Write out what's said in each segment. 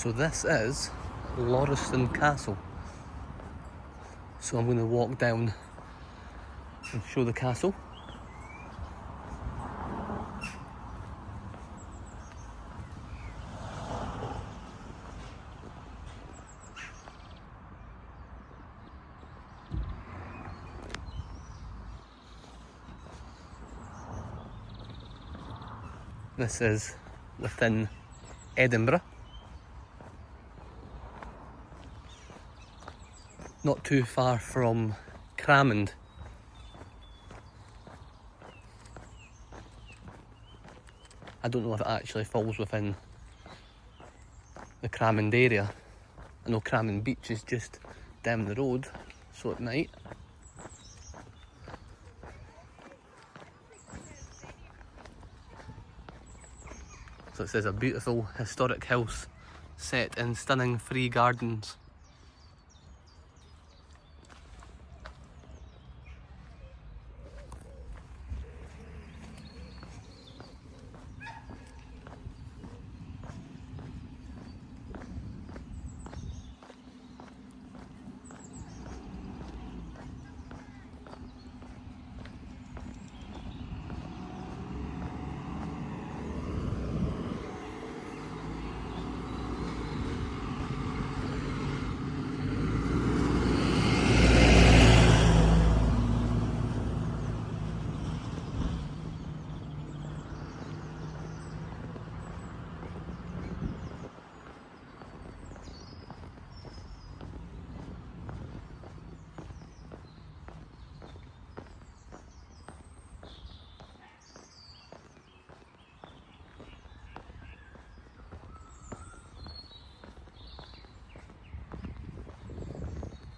So this is Lauriston Castle. So I'm going to walk down and show the castle. This is within Edinburgh. Not too far from Cramond. I don't know if it actually falls within the Cramond area. I know Cramond Beach is just down the road, so it might. So it says a beautiful historic house set in stunning free gardens.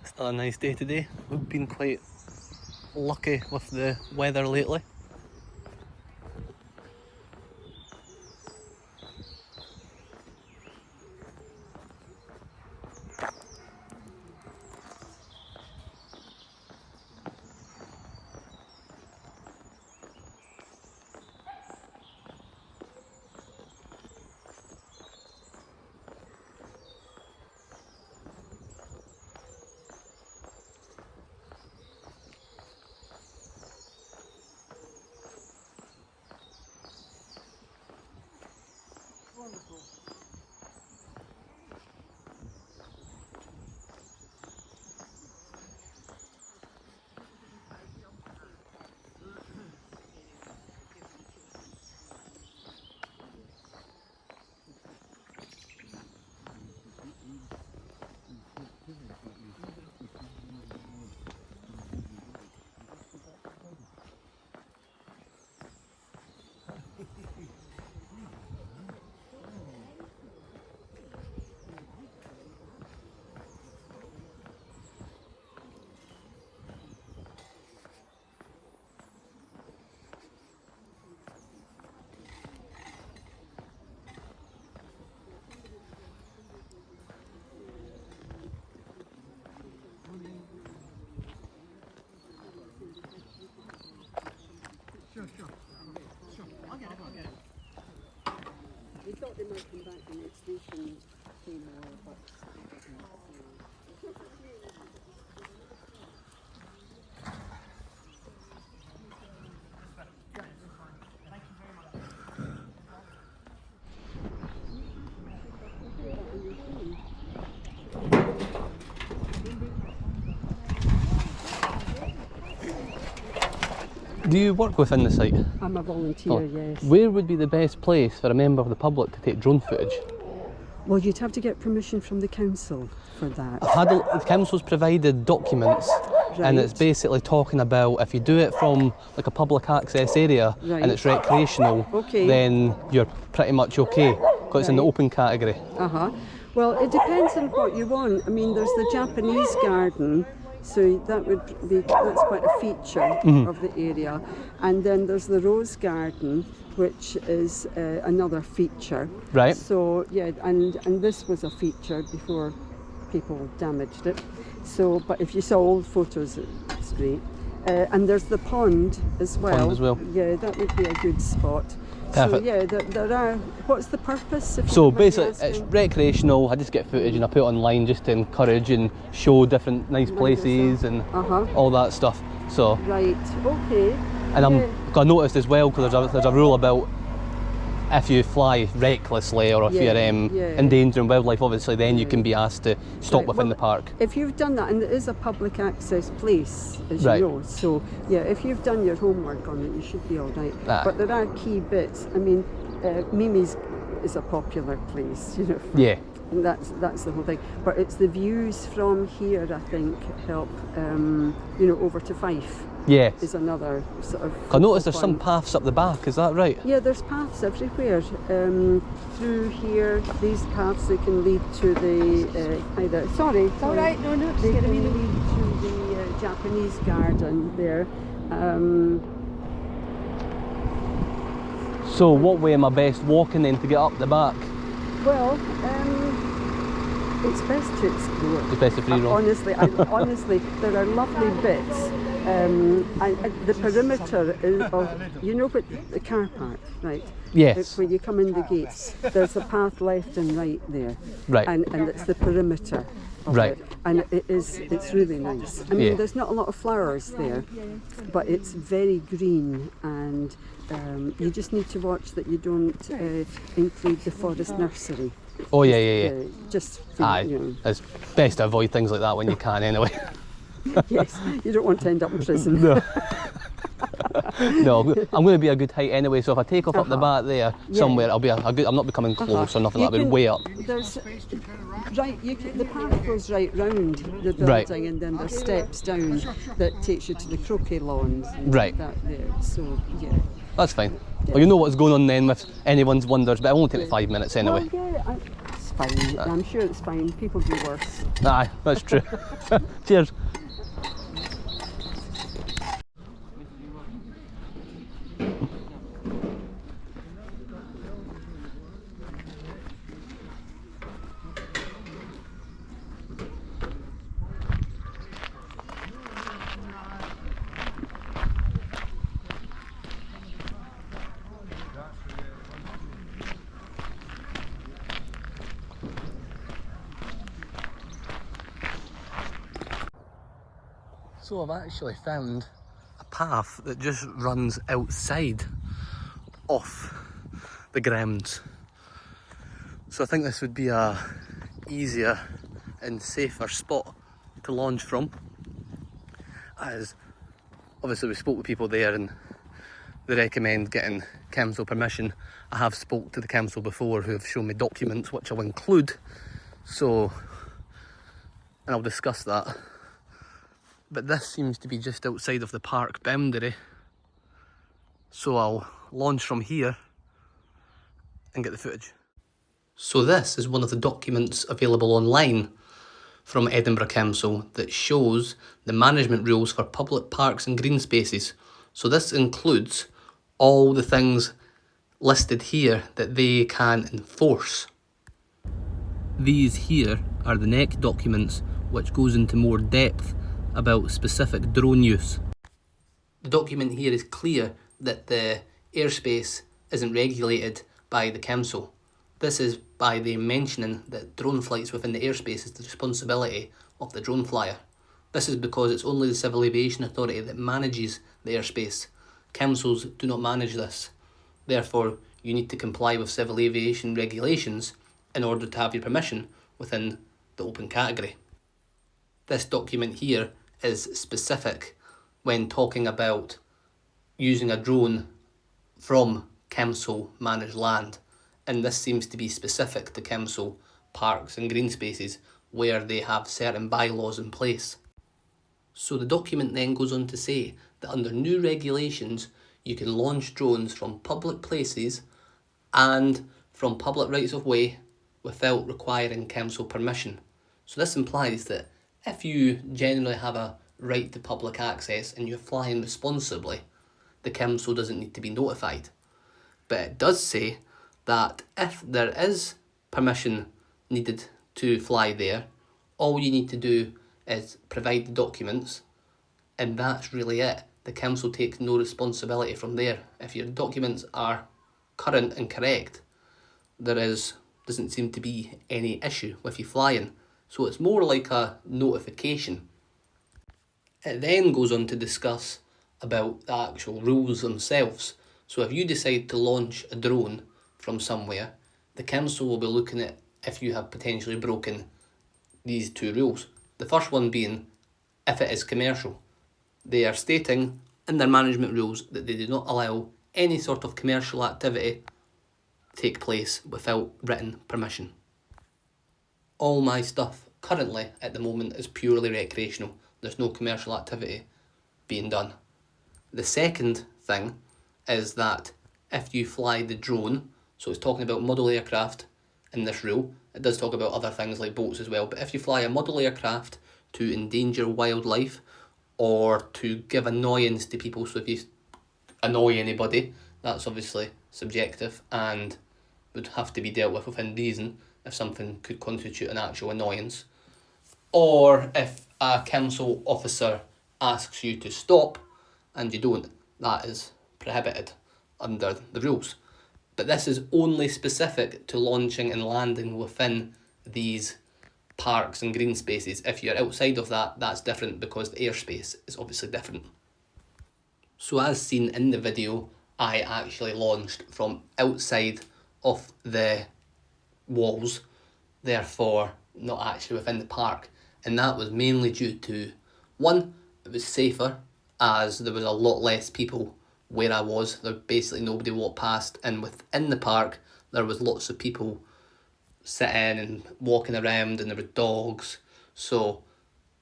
It's not a nice day today. We've been quite lucky with the weather lately. Sure. I'll get it. We thought they might come back the next week and pay more, but Do you work within the site? I'm a volunteer, yes. Where would be the best place for a member of the public to take drone footage? Well, you'd have to get permission from the council for that. The council's provided documents, and it's basically talking about if you do it from like a public access area and it's recreational, then you're pretty much okay, because it's in the open category. Well, it depends on what you want. I mean, there's the Japanese garden, so that's quite a feature of the area. And then there's the rose garden, which is another feature. Right. So yeah, and this was a feature before people damaged it. So, but if you saw old photos, it's great. And there's the pond as well. Pond as well. Yeah, that would be a good spot. So yeah, there are. What's the purpose? So basically, it's recreational. I just get footage and I put it online just to encourage and show different nice places and all that stuff. So right, okay. And I noticed as well, because there's a rule about if you fly recklessly or if you're endangering wildlife, obviously, then you can be asked to stop within the park. If you've done that, and it is a public access place, as you know, so yeah, if you've done your homework on it, you should be all right. But there are key bits. I mean, Mimi's is a popular place, you know. Yeah. And that's the whole thing. But it's the views from here, I think, help, you know, over to Fife. Yeah. Is another sort of. I noticed there's some paths up the back, is that right? Yeah, there's paths everywhere. Through here, these paths, they can lead to the either. Sorry. It's all right. No, just they can lead to the Japanese garden there. So, what way am I best walking then to get up the back? Well, it's best to explore. It's best to free roam. Honestly, there are lovely bits. The perimeter of, you know, what the car park, right? Yes. When you come in the gates, there's a path left and right there. Right. And it's the perimeter of it. And it's really nice. I mean, there's not a lot of flowers there, but it's very green, and you just need to watch that you don't include the forest nursery. Oh yeah. Just aye, you know. It's best to avoid things like that when you can anyway. Yes, you don't want to end up in prison. No. No, I'm going to be a good height anyway, so if I take off up the back there somewhere, I'll be I'm not becoming close or nothing, I'll be way up. The path goes right round the building, and then there's steps down that takes you to the croquet lawns and that there. So yeah. That's fine. Well, you know what's going on then if anyone's wonders, but it won't take 5 minutes anyway. Well, it's fine. I'm sure it's fine. People do worse. Aye, that's true. Cheers. So I've actually found a path that just runs outside off the grounds. So I think this would be a easier and safer spot to launch from, as obviously we spoke with people there and they recommend getting council permission. I have spoke to the council before who have shown me documents which I'll include, so, and I'll discuss that. But this seems to be just outside of the park boundary, so I'll launch from here and get the footage. So this is one of the documents available online from Edinburgh Council that shows the management rules for public parks and green spaces. So this includes all the things listed here that they can enforce. These here are the neck documents, which goes into more depth about specific drone use. The document here is clear that the airspace isn't regulated by the council. This is by them mentioning that drone flights within the airspace is the responsibility of the drone flyer. This is because it's only the Civil Aviation Authority that manages the airspace. Councils do not manage this. Therefore, you need to comply with civil aviation regulations in order to have your permission within the open category. This document here is specific when talking about using a drone from council managed land, and this seems to be specific to council parks and green spaces where they have certain bylaws in place. So the document then goes on to say that under new regulations you can launch drones from public places and from public rights of way without requiring council permission. So this implies that if you generally have a right to public access and you're flying responsibly, the council doesn't need to be notified. But it does say that if there is permission needed to fly there, all you need to do is provide the documents, and that's really it. The council takes no responsibility from there. If your documents are current and correct, doesn't seem to be any issue with you flying. So it's more like a notification. It then goes on to discuss about the actual rules themselves. So if you decide to launch a drone from somewhere, the council will be looking at if you have potentially broken these two rules. The first one being if it is commercial. They are stating in their management rules that they do not allow any sort of commercial activity take place without written permission. All my stuff currently at the moment is purely recreational. There's no commercial activity being done. The second thing is that if you fly the drone, so it's talking about model aircraft in this rule, it does talk about other things like boats as well, but if you fly a model aircraft to endanger wildlife or to give annoyance to people, so if you annoy anybody, that's obviously subjective and would have to be dealt with within reason if something could constitute an actual annoyance. Or if a council officer asks you to stop and you don't, that is prohibited under the rules. But this is only specific to launching and landing within these parks and green spaces. If you're outside of that, that's different because the airspace is obviously different. So as seen in the video, I actually launched from outside of the walls, therefore not actually within the park. And that was mainly due to, one, it was safer as there was a lot less people where I was. There basically nobody walked past, and within the park there was lots of people sitting and walking around and there were dogs. So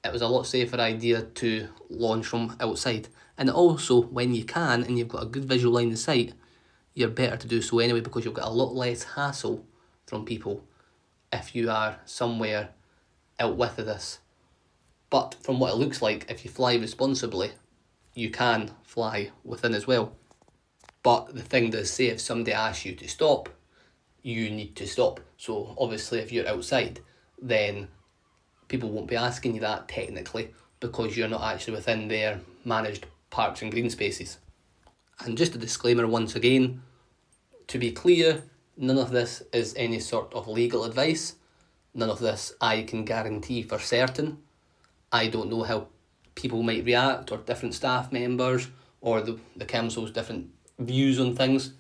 it was a lot safer idea to launch from outside. And also when you can and you've got a good visual line of sight, you're better to do so anyway because you'll get a lot less hassle from people if you are somewhere out with this. But from what it looks like, if you fly responsibly, you can fly within as well. But the thing does say if somebody asks you to stop, you need to stop. So obviously if you're outside, then people won't be asking you that technically because you're not actually within their managed parks and green spaces. And just a disclaimer once again, to be clear, none of this is any sort of legal advice. None of this I can guarantee for certain. I don't know how people might react or different staff members or the council's different views on things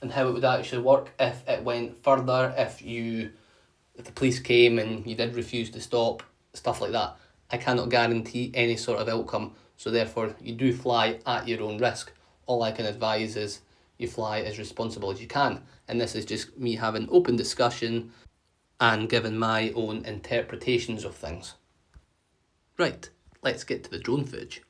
and how it would actually work if it went further, if the police came and you did refuse to stop, stuff like that. I cannot guarantee any sort of outcome, so therefore you do fly at your own risk. All I can advise is you fly as responsible as you can, and this is just me having open discussion and giving my own interpretations of things. Right, let's get to the drone footage.